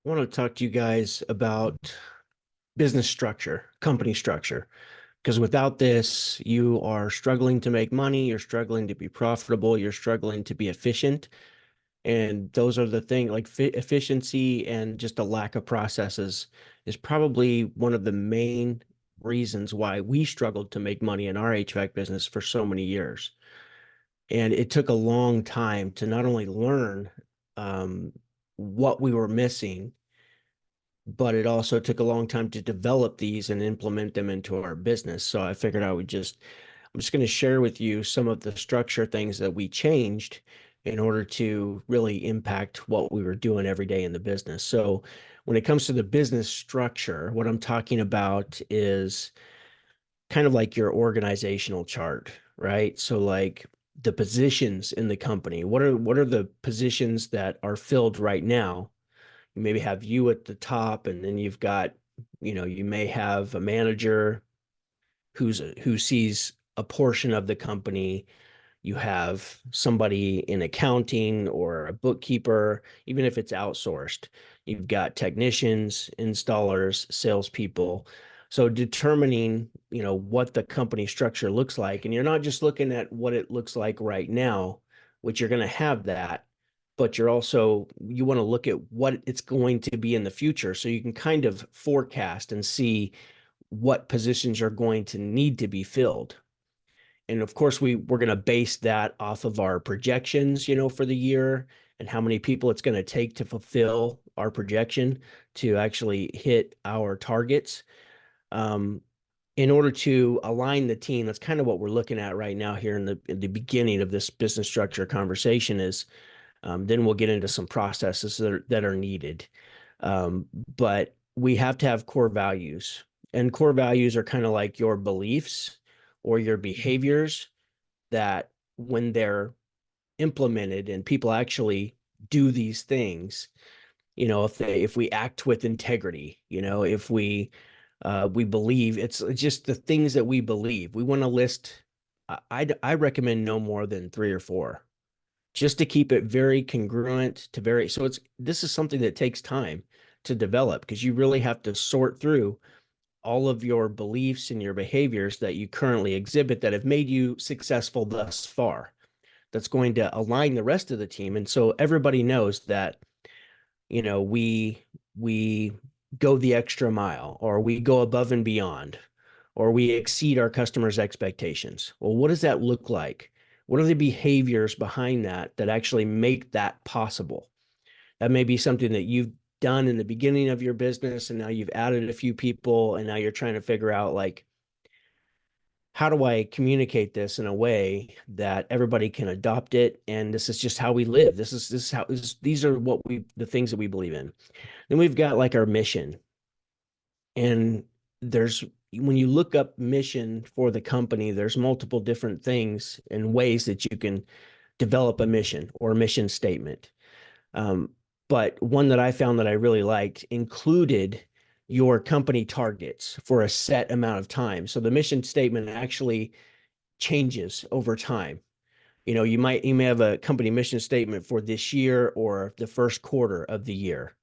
I want to talk to you guys about business structure, company structure, because without this, you are struggling to make money, you're struggling to be profitable, you're struggling to be efficient. And those are the things like efficiency and just a lack of processes is probably one of the main reasons why we struggled to make money in our HVAC business for so many years. And it took a long time to not only learn um, what we were missing, but it also took a long time to develop these and implement them into our business. So I figured I'm just going to share with you some of the structure things that we changed in order to really impact what we were doing every day in the business. So when it comes to the business structure, what I'm talking about is kind of like your organizational chart, right? So like the positions in the company, what are the positions that are filled right now? You maybe have you at the top, and then you've got, you may have a manager who sees a portion of the company. You have somebody in accounting or a bookkeeper, even if it's outsourced. You've got technicians, installers, salespeople. So determining, what the company structure looks like, and you're not just looking at what it looks like right now, which you're going to have that, but you want to look at what it's going to be in the future so you can kind of forecast and see what positions are going to need to be filled. And of course, we're going to base that off of our projections, for the year and how many people it's going to take to fulfill our projection to actually hit our targets. Um, in order to align the team, that's kind of what we're looking at right now here in the beginning of this business structure conversation is then we'll get into some processes that are needed. But we have to have core values, and core values are kind of like your beliefs or your behaviors that when they're implemented and people actually do these things, if we act with integrity, if we believe it's just the things that we believe. We want to list. I recommend no more than three or four, just to keep it very congruent to very. So this is something that takes time to develop because you really have to sort through all of your beliefs and your behaviors that you currently exhibit that have made you successful thus far. That's going to align the rest of the team. And so everybody knows that, we go the extra mile, or we go above and beyond, or we exceed our customers' expectations. Well, what does that look like? What are the behaviors behind that actually make that possible? That may be something that you've done in the beginning of your business, and now you've added a few people, and now you're trying to figure out, like, how do I communicate this in a way that everybody can adopt it? And this is just how we live. These are the things that we believe in. Then we've got like our mission. And when you look up mission for the company, there's multiple different things and ways that you can develop a mission or a mission statement. Um, but one that I found that I really liked included your company targets for a set amount of time. So the mission statement actually changes over time. You may have a company mission statement for this year or the first quarter of the year.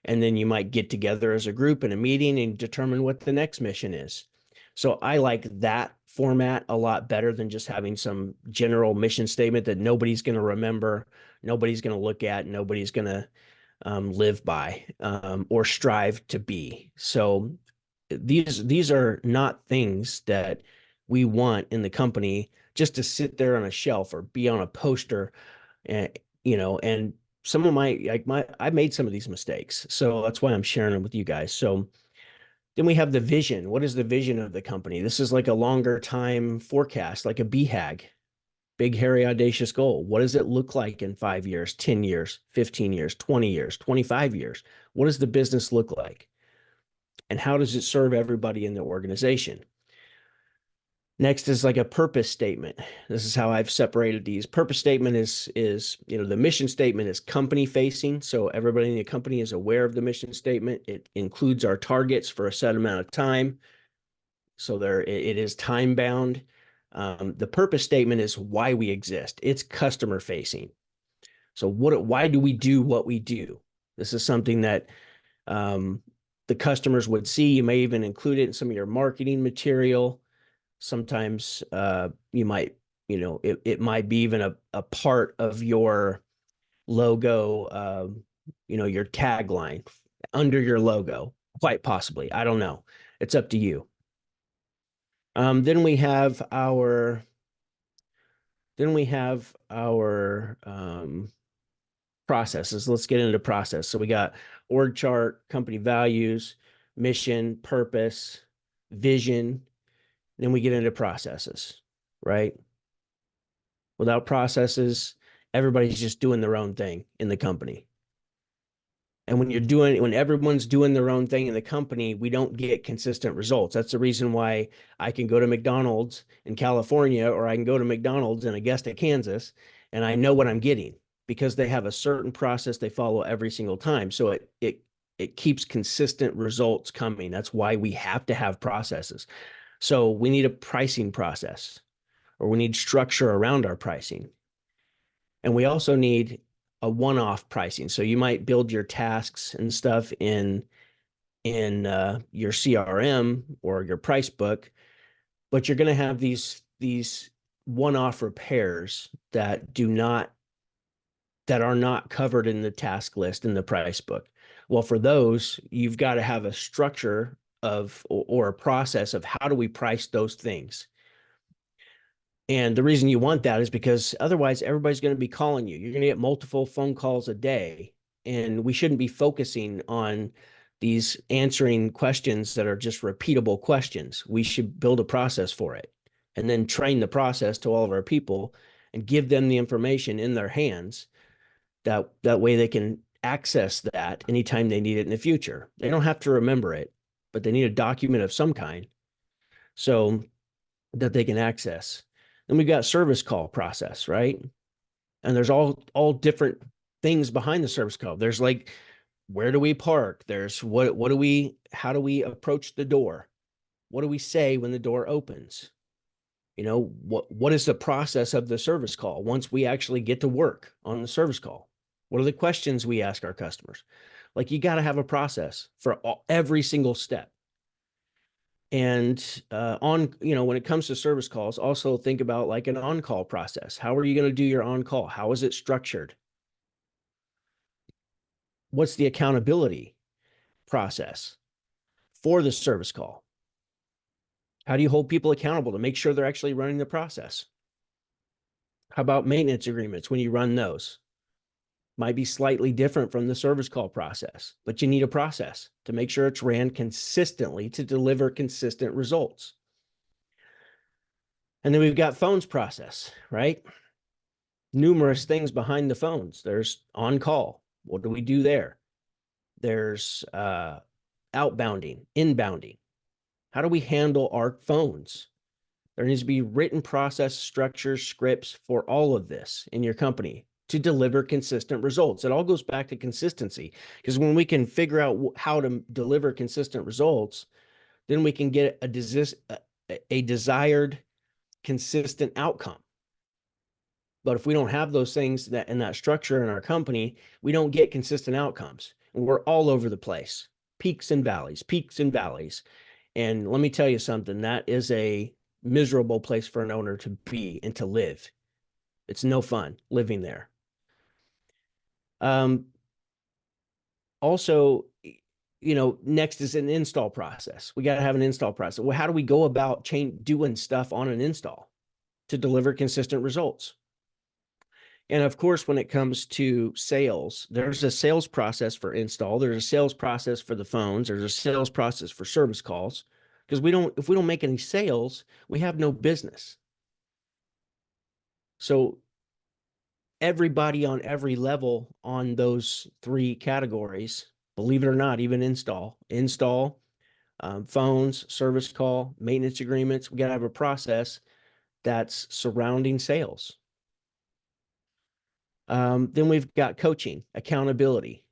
And then you might get together as a group in a meeting and determine what the next mission is. So I like that format a lot better than just having some general mission statement that nobody's going to remember, nobody's going to look at, nobody's going to live by or strive to be. So these are not things that we want in the company just to sit there on a shelf or be on a poster, and and some of I made some of these mistakes, so that's why I'm sharing them with you guys. So then we have the vision. What is the vision of the company? This is like a longer time forecast, like a BHAG, big, hairy, audacious goal. What does it look like in 5 years, 10 years, 15 years, 20 years, 25 years? What does the business look like? And how does it serve everybody in the organization? Next is like a purpose statement. This is how I've separated these. Purpose statement is the mission statement is company facing. So everybody in the company is aware of the mission statement. It includes our targets for a set amount of time. So it is time bound. The purpose statement is why we exist. It's customer facing. So why do we do what we do? This is something that Um, the customers would see. You may even include it in some of your marketing material. Sometimes you might, it might be even a part of your logo, your tagline under your logo, quite possibly. I don't know. It's up to you. Then we have our processes. Let's get into process. So we got org chart, company values, mission, purpose, vision. Then we get into processes, right? Without processes, everybody's just doing their own thing in the company. And when everyone's doing their own thing in the company, we don't get consistent results. That's the reason why I can go to McDonald's in California, or I can go to McDonald's in Augusta, Kansas, and I know what I'm getting because they have a certain process they follow every single time. So it keeps consistent results coming. That's why we have to have processes. So we need a pricing process, or we need structure around our pricing. And we also need a one-off pricing. So you might build your tasks and stuff in your CRM or your price book, but you're going to have these one-off repairs that are not covered in the task list in the price book. Well, for those, you've got to have a structure or a process of how do we price those things. And the reason you want that is because otherwise everybody's going to be calling you. You're going to get multiple phone calls a day. And we shouldn't be focusing on these answering questions that are just repeatable questions. We should build a process for it and then train the process to all of our people and give them the information in their hands. That way they can access that anytime they need it in the future. They don't have to remember it, but they need a document of some kind so that they can access. Then we've got service call process, right? And there's all different things behind the service call. There's like, where do we park? There's how do we approach the door? What do we say when the door opens? What is the process of the service call once we actually get to work on the service call? What are the questions we ask our customers? Like, you got to have a process for every single step. And when it comes to service calls, also think about like an on-call process. How are you going to do your on-call? How is it structured? What's the accountability process for the service call? How do you hold people accountable to make sure they're actually running the process? How about maintenance agreements when you run those? Might be slightly different from the service call process, but you need a process to make sure it's ran consistently to deliver consistent results. And then we've got phones process, right? Numerous things behind the phones. There's on call. What do we do there? There's outbounding, inbounding. How do we handle our phones? There needs to be written process, structures, scripts for all of this in your company to deliver consistent results. It all goes back to consistency, because when we can figure out how to deliver consistent results, then we can get a desired consistent outcome. But if we don't have those things in that structure in our company, we don't get consistent outcomes. And we're all over the place, peaks and valleys, peaks and valleys. And let me tell you something, that is a miserable place for an owner to be and to live. It's no fun living there. Also, next is an install process. We got to have an install process. Well, how do we go about doing stuff on an install to deliver consistent results? And of course, when it comes to sales, there's a sales process for install. There's a sales process for the phones. There's a sales process for service calls. Because if we don't make any sales, we have no business. So everybody on every level on those three categories, believe it or not, even install, phones, service call, maintenance agreements, we got to have a process that's surrounding sales. Then we've got coaching, accountability.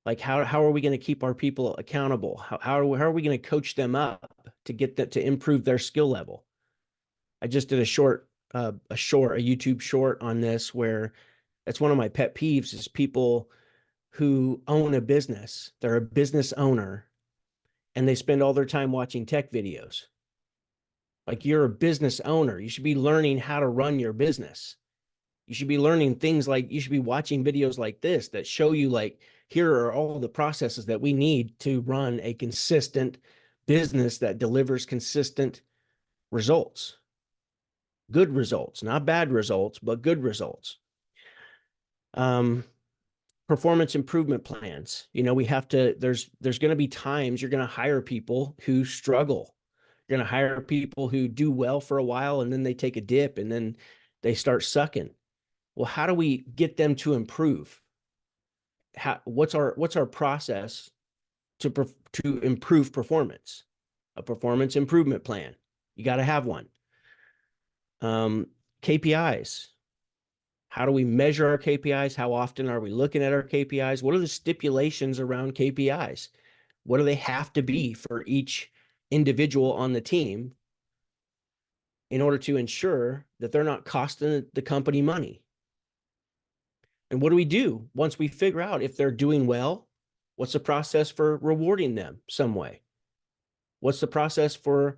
Like, how are we going to keep our people accountable? How are we going to coach them up to get that to improve their skill level? I just did a YouTube short on this, where it's one of my pet peeves is people who own a business, they're a business owner, and they spend all their time watching tech videos. Like, you're a business owner. You should be learning how to run your business. You should be learning things like, you should be watching videos like this that show you, like, here are all the processes that we need to run a consistent business that delivers consistent results. Good results, not bad results, but good results. Performance improvement plans. We have to, there's going to be times you're going to hire people who struggle. You're going to hire people who do well for a while and then they take a dip and then they start sucking. Well, how do we get them to improve? What's our process to improve performance? A performance improvement plan. You got to have one. KPIs. How do we measure our KPIs? How often are we looking at our KPIs? What are the stipulations around KPIs? What do they have to be for each individual on the team in order to ensure that they're not costing the company money? And what do we do once we figure out if they're doing well? What's the process for rewarding them some way? What's the process for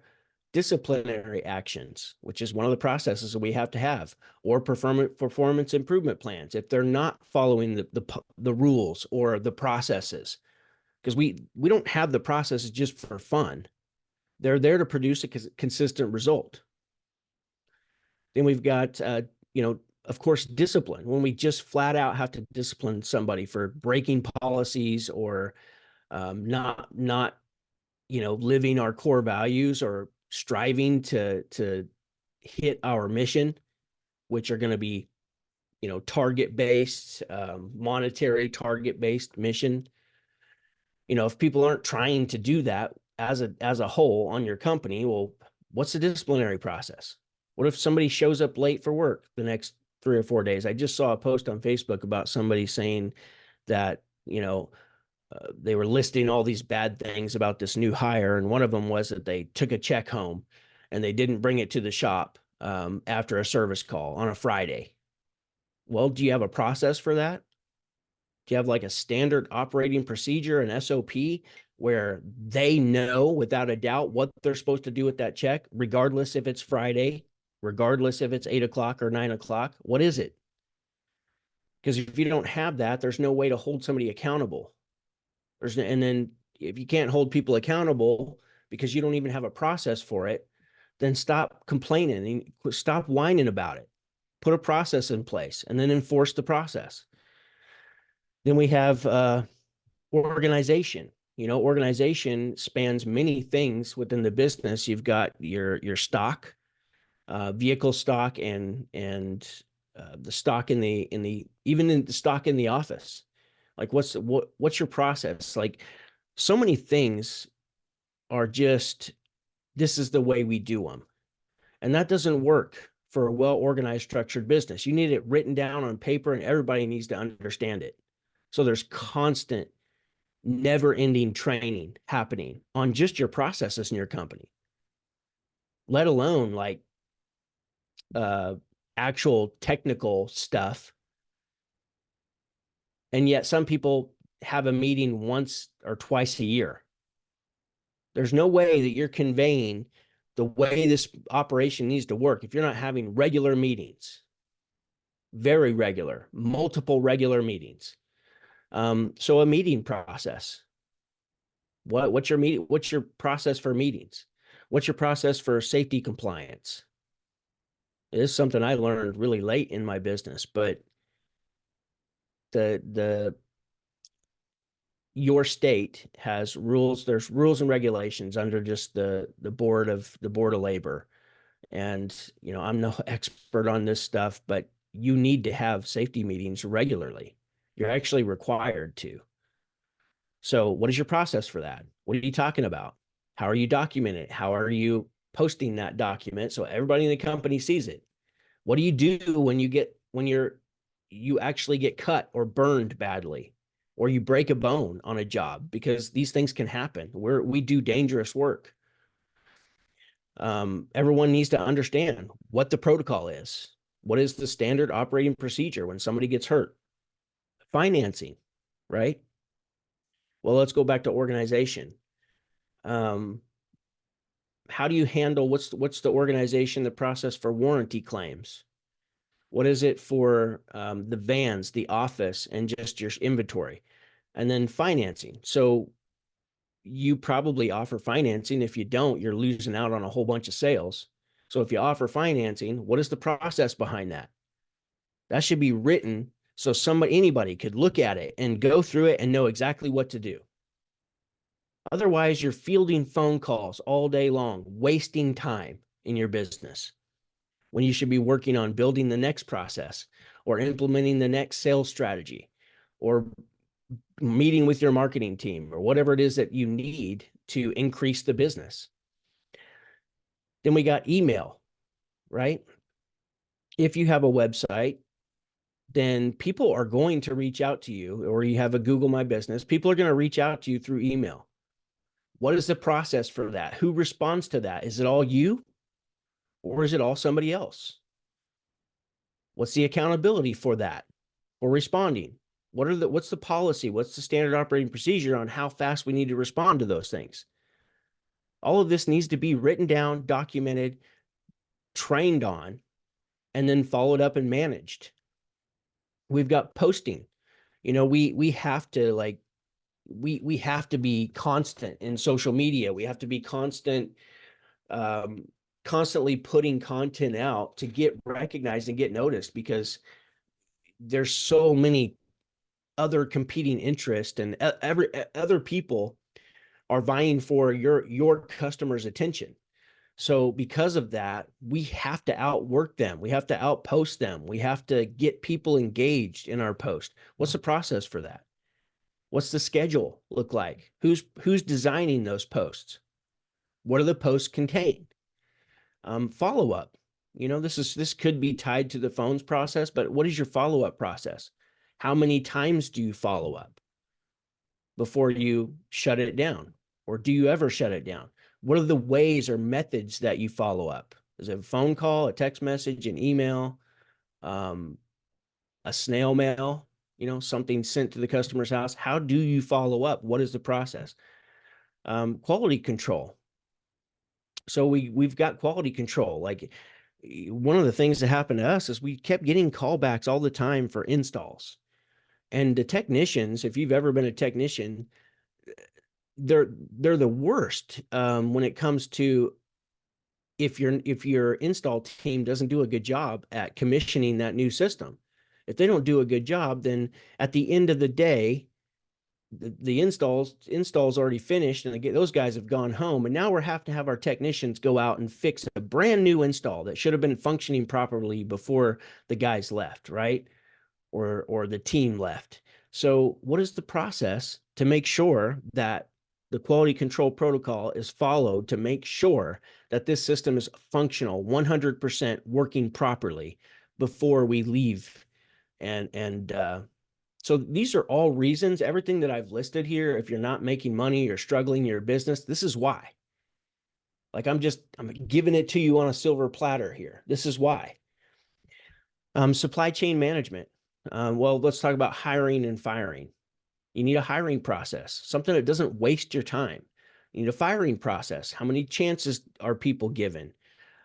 disciplinary actions, which is one of the processes that we have to have, or performance improvement plans if they're not following the rules or the processes? Because we don't have the processes just for fun. They're there to produce a consistent result. Then we've got, of course, discipline. When we just flat out have to discipline somebody for breaking policies or not living our core values or striving to hit our mission, which are going to be, target-based, monetary target-based mission. If people aren't trying to do that as a whole on your company, well, what's the disciplinary process? What if somebody shows up late for work the next 3 or 4 days? I just saw a post on Facebook about somebody saying that, they were listing all these bad things about this new hire. And one of them was that they took a check home and they didn't bring it to the shop after a service call on a Friday. Well, do you have a process for that? Do you have like a standard operating procedure, an SOP, where they know without a doubt what they're supposed to do with that check, regardless if it's Friday, regardless if it's 8 o'clock or 9 o'clock? What is it? Because if you don't have that, there's no way to hold somebody accountable. And then if you can't hold people accountable because you don't even have a process for it, then stop complaining and stop whining about it. Put a process in place and then enforce the process. Then we have organization. Organization spans many things within the business. You've got your stock, vehicle stock, and the stock in the even in the stock in the office. Like, what's your process? Like, so many things are just, this is the way we do them. And that doesn't work for a well-organized, structured business. You need it written down on paper and everybody needs to understand it. So there's constant, never-ending training happening on just your processes in your company, let alone like actual technical stuff. And yet some people have a meeting once or twice a year. There's no way that you're conveying the way this operation needs to work if you're not having regular meetings, very regular, multiple regular meetings. So a meeting process. What's your process for meetings? What's your process for safety compliance? It is something I learned really late in my business, but your state has rules. There's rules and regulations under just the board of labor. And, I'm no expert on this stuff, but you need to have safety meetings regularly. You're actually required to. So what is your process for that? What are you talking about? How are you documenting it? How are you posting that document so everybody in the company sees it? What do you do when you actually get cut or burned badly, or you break a bone on a job? Because these things can happen. We do dangerous work. Everyone needs to understand what the protocol is. What is the standard operating procedure when somebody gets hurt? Financing. right? Well, let's go back to organization. Um, how do you handle what's the organization, the process for warranty claims? What is it for the vans, the office, and just your inventory? And then financing. So you probably offer financing. If you don't, you're losing out on a whole bunch of sales. So if you offer financing, what is the process behind that? That should be written so anybody could look at it and go through it and know exactly what to do. Otherwise, you're fielding phone calls all day long, wasting time in your business when you should be working on building the next process or implementing the next sales strategy or meeting with your marketing team or whatever it is that you need to increase the business. Then we got email, right? If you have a website, then people are going to reach out to you, or you have a Google My Business, people are going to reach out to you through email. What is the process for that? Who responds to that? Is it all you or is it all somebody else? What's the accountability for that or responding? What's the policy? What's the standard operating procedure on how fast we need to respond to those things? All of this needs to be written down, documented, trained on, and then followed up and managed. We've got posting. We have to we have to be constant in social media. We have to be constantly putting content out to get recognized and get noticed, because there's so many other competing interests, and other people are vying for your customers' attention. So because of that, we have to outwork them. We have to outpost them. We have to get people engaged in our post. What's the process for that? What's the schedule look like? Who's designing those posts? What do the posts contain? Follow up. This could be tied to the phones process, but what is your follow up process? How many times do you follow up before you shut it down? Or do you ever shut it down? What are the ways or methods that you follow up? Is it a phone call, a text message, an email, um, a snail mail, something sent to the customer's house? How do you follow up? What is the process? Quality control. So we've got quality control. Like, one of the things that happened to us is we kept getting callbacks all the time for installs. And the technicians, if you've ever been a technician, they're the worst when it comes to if your install team doesn't do a good job at commissioning that new system. If they don't do a good job, then at the end of the day, the installs already finished, and those guys have gone home, and now we're have to have our technicians go out and fix a brand new install that should have been functioning properly before the guys left, right? Or the team left. So what is the process to make sure that the quality control protocol is followed to make sure that this system is functional, 100% working properly before we leave? And so these are all reasons. Everything that I've listed here, if you're not making money, you're struggling in your business, this is why. Like, I'm giving it to you on a silver platter here. This is why. Supply chain management. Well, let's talk about hiring and firing. You need a hiring process, something that doesn't waste your time. You need a firing process. How many chances are people given?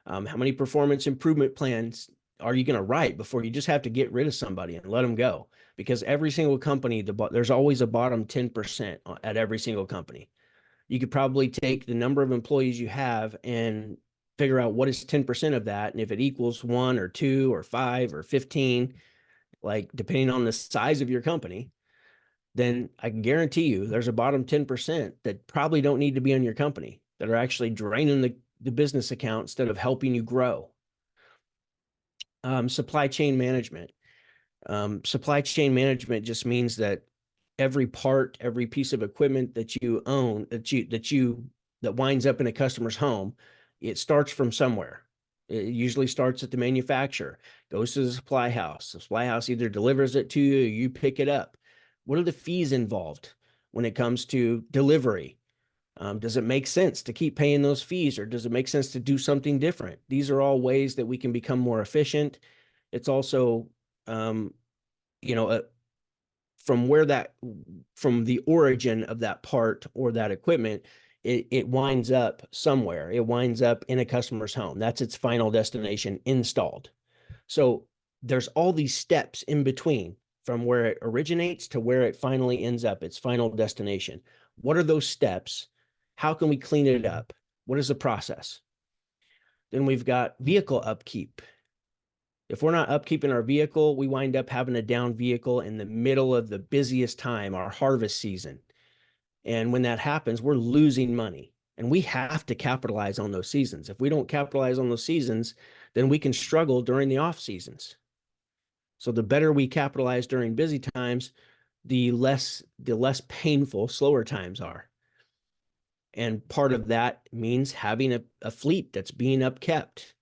How many performance improvement plans are you going to write before you just have to get rid of somebody and let them go? Because every single company, there's always a bottom 10% at every single company. You could probably take the number of employees you have and figure out what is 10% of that. And if it equals 1 or 2 or 5 or 15, like depending on the size of your company, then I can guarantee you there's a bottom 10% that probably don't need to be on your company, that are actually draining the business account instead of helping you grow. Supply chain management. Supply chain management just means that every part, every piece of equipment that you own, that winds up in a customer's home, it starts from somewhere. It usually starts at the manufacturer, goes to the supply house. The supply house either delivers it to you, or you pick it up. What are the fees involved when it comes to delivery? Does it make sense to keep paying those fees, or does it make sense to do something different? These are all ways that we can become more efficient. It's also, you know, from where that, from the origin of that part or that equipment, it winds up somewhere. It winds up in a customer's home. That's its final destination, installed. So there's all these steps in between from where it originates to where it finally ends up, its final destination. What are those steps? How can we clean it up? What is the process? Then we've got vehicle upkeep. If we're not upkeeping our vehicle, we wind up having a down vehicle in the middle of the busiest time, our harvest season. And when that happens, we're losing money. And we have to capitalize on those seasons. If we don't capitalize on those seasons, then we can struggle during the off seasons. So the better we capitalize during busy times, the less painful slower times are. And part of that means having a fleet that's being upkept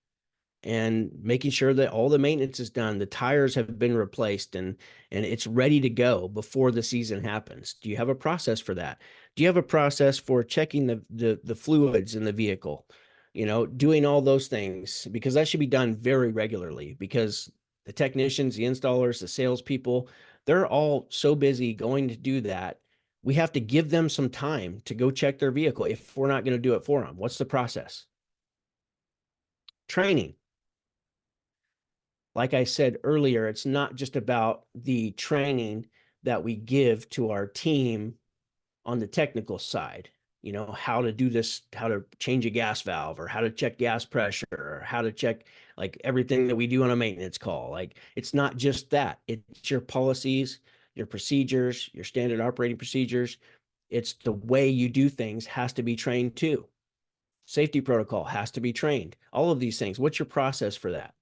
and making sure that all the maintenance is done, the tires have been replaced, and it's ready to go before the season happens. Do you have a process for that? Do you have a process for checking the fluids in the vehicle? Doing all those things, because that should be done very regularly, because the technicians, the installers, the salespeople, they're all so busy going to do that. We have to give them some time to go check their vehicle if we're not going to do it for them. What's the process? Training. Like I said earlier, it's not just about the training that we give to our team on the technical side, how to do this, how to change a gas valve, or how to check gas pressure, or how to check like everything that we do on a maintenance call. Like, it's not just that. It's your policies, your procedures, your standard operating procedures. It's the way you do things has to be trained too. Safety protocol has to be trained. All of these things. What's your process for that?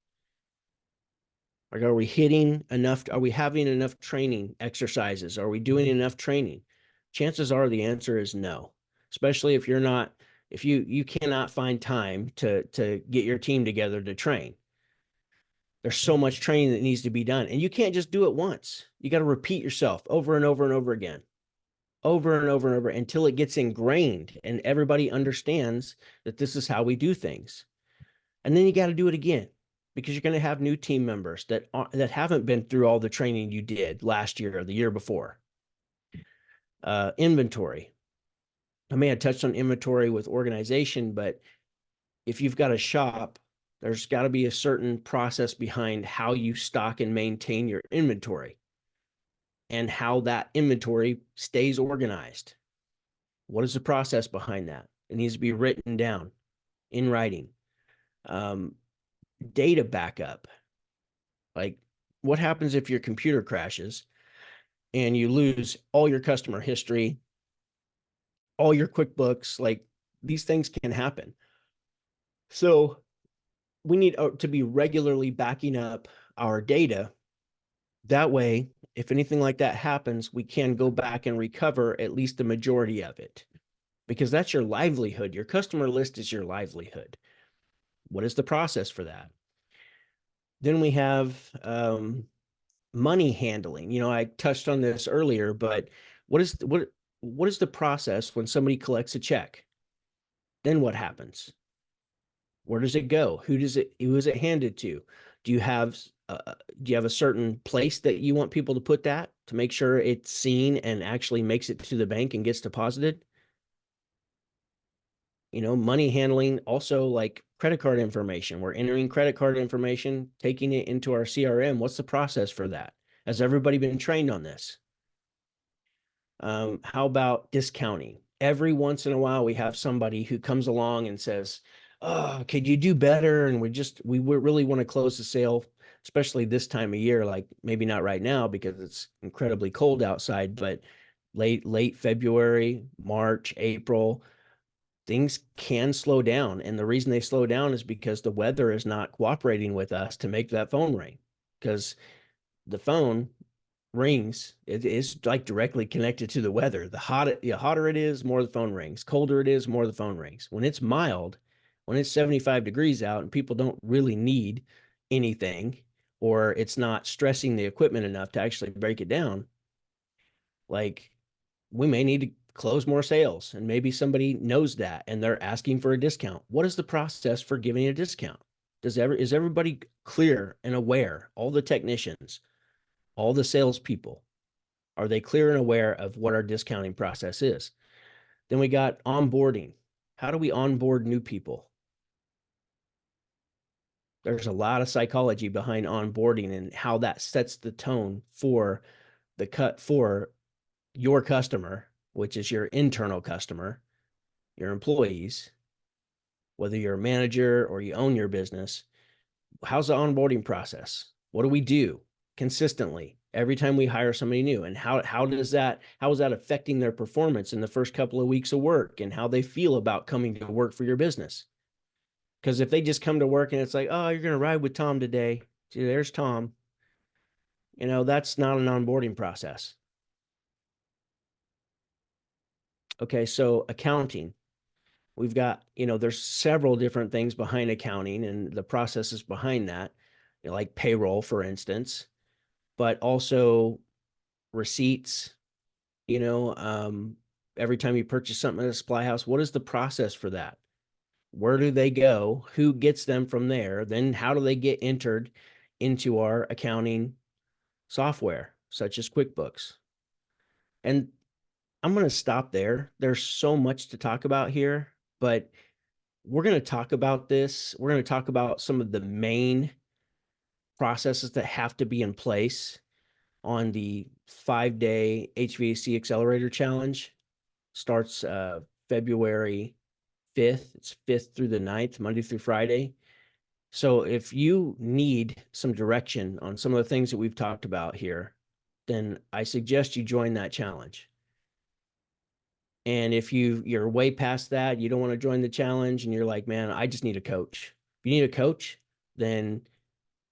Like, are we hitting enough? Are we having enough training exercises? Are we doing enough training? Chances are the answer is no, especially if you're not, if you cannot find time to get your team together to train. There's so much training that needs to be done, and you can't just do it once. You got to repeat yourself over and over and over again, over and over and over, until it gets ingrained and everybody understands that this is how we do things. And then you got to do it again, because you're going to have new team members that haven't been through all the training you did last year or the year before. Inventory. I may have touched on inventory with organization, but if you've got a shop, there's got to be a certain process behind how you stock and maintain your inventory and how that inventory stays organized. What is the process behind that? It needs to be written down in writing. Data backup. Like, what happens if your computer crashes and you lose all your customer history, all your QuickBooks? Like, these things can happen. So we need to be regularly backing up our data. That way, if anything like that happens, we can go back and recover at least the majority of it, because that's your livelihood. Your customer list is your livelihood. What is the process for that? Then we have money handling. I touched on this earlier, but what is the process when somebody collects a check? Then what happens? Where does it go? Who is it handed to? Do you have a certain place that you want people to put that to make sure it's seen and actually makes it to the bank and gets deposited? Money handling, also like credit card information. We're entering credit card information, taking it into our CRM. What's the process for that? Has everybody been trained on this? How about discounting? Every once in a while, we have somebody who comes along and says, "Oh, could you do better?" And we really want to close the sale, especially this time of year. Like, maybe not right now because it's incredibly cold outside, but late February, March, April, things can slow down. And the reason they slow down is because the weather is not cooperating with us to make that phone ring, because the phone rings. It is like directly connected to the weather. The hotter it is, more the phone rings. Colder it is, more the phone rings. When it's mild, when it's 75 degrees out and people don't really need anything, or it's not stressing the equipment enough to actually break it down, like, we may need to close more sales, and maybe somebody knows that and they're asking for a discount. What is the process for giving a discount? Is everybody clear and aware? All the technicians, all the salespeople, Are they clear and aware of what our discounting process is? Then we got onboarding. How do we onboard new people? There's a lot of psychology behind onboarding and how that sets the tone for for your customer, which is your internal customer, your employees, whether you're a manager or you own your business. How's the onboarding process? What do we do consistently every time we hire somebody new? And how is that affecting their performance in the first couple of weeks of work and how they feel about coming to work for your business? Because if they just come to work and it's like, oh, you're going to ride with Tom today. See, there's Tom. That's not an onboarding process. Okay, so accounting. We've got, there's several different things behind accounting and the processes behind that, like payroll, for instance, but also receipts, you know, um, every time you purchase something at a supply house, what is the process for that? Where do they go? Who gets them from there? Then how do they get entered into our accounting software, such as QuickBooks? And I'm going to stop there. There's so much to talk about here, but we're going to talk about this. We're going to talk about some of the main processes that have to be in place on the 5-day HVAC Accelerator Challenge. Starts February 5th. It's 5th through the 9th, Monday through Friday. So if you need some direction on some of the things that we've talked about here, then I suggest you join that challenge. And if you're way past that, you don't want to join the challenge and you're like, man, I just need a coach. If you need a coach, then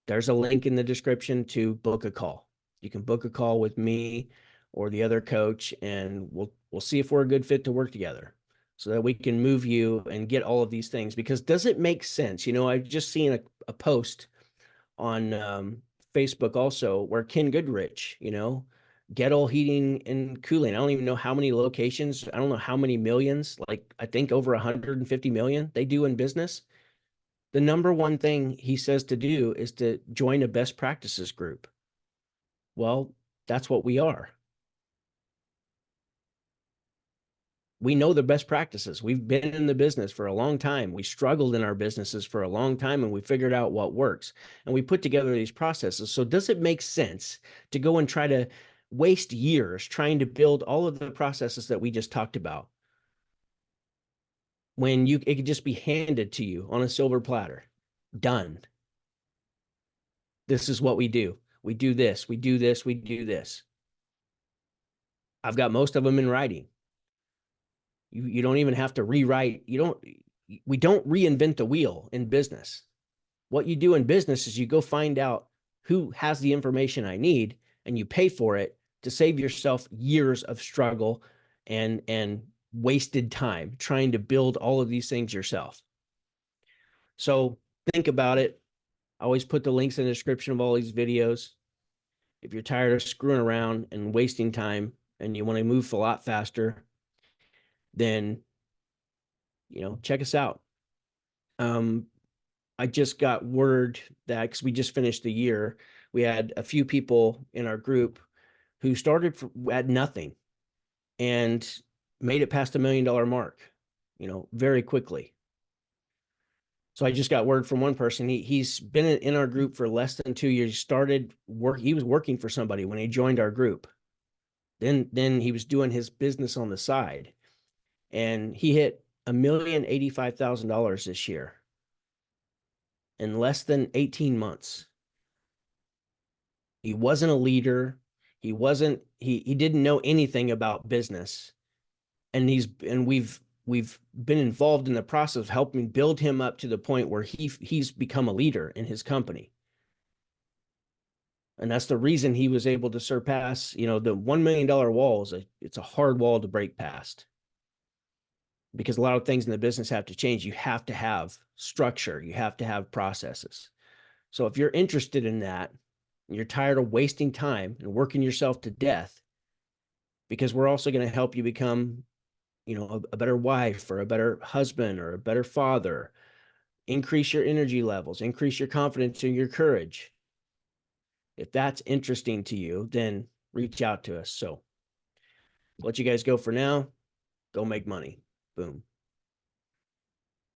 there's a link in the description to book a call. You can book a call with me or the other coach, and we'll see if we're a good fit to work together so that we can move you and get all of these things. Because does it make sense? I've just seen a post on Facebook also where Ken Goodrich, Gettle Heating and Cooling. I don't even know how many locations. I don't know how many millions, like I think over 150 million they do in business. The number one thing he says to do is to join a best practices group. Well, that's what we are. We know the best practices. We've been in the business for a long time. We struggled in our businesses for a long time and we figured out what works. And we put together these processes. So does it make sense to go and try to waste years trying to build all of the processes that we just talked about when it could just be handed to you on a silver platter? Done. This is what we do. We do this, we do this, we do this. I've got most of them in writing. You don't even have to rewrite. We don't reinvent the wheel in business. What you do in business is you go find out who has the information I need and you pay for it to save yourself years of struggle and wasted time trying to build all of these things yourself. So think about it. I always put the links in the description of all these videos. If you're tired of screwing around and wasting time and you want to move a lot faster, then, check us out. I just got word that because we just finished the year, we had a few people in our group who started at nothing and made it past $1 million mark, very quickly. So I just got word from one person. He's been in our group for less than 2 years. He was working for somebody when he joined our group. Then he was doing his business on the side, and he hit $1,085,000 this year in less than 18 months. He wasn't a leader. He didn't know anything about business. And we've been involved in the process of helping build him up to the point where he's become a leader in his company. And that's the reason he was able to surpass, the $1 million wall it's a hard wall to break past, because a lot of things in the business have to change. You have to have structure. You have to have processes. So if you're interested in that, and you're tired of wasting time and working yourself to death, because we're also going to help you become, a better wife or a better husband or a better father, increase your energy levels, increase your confidence and your courage. If that's interesting to you, then reach out to us. So let you guys go for now. Go make money. Boom.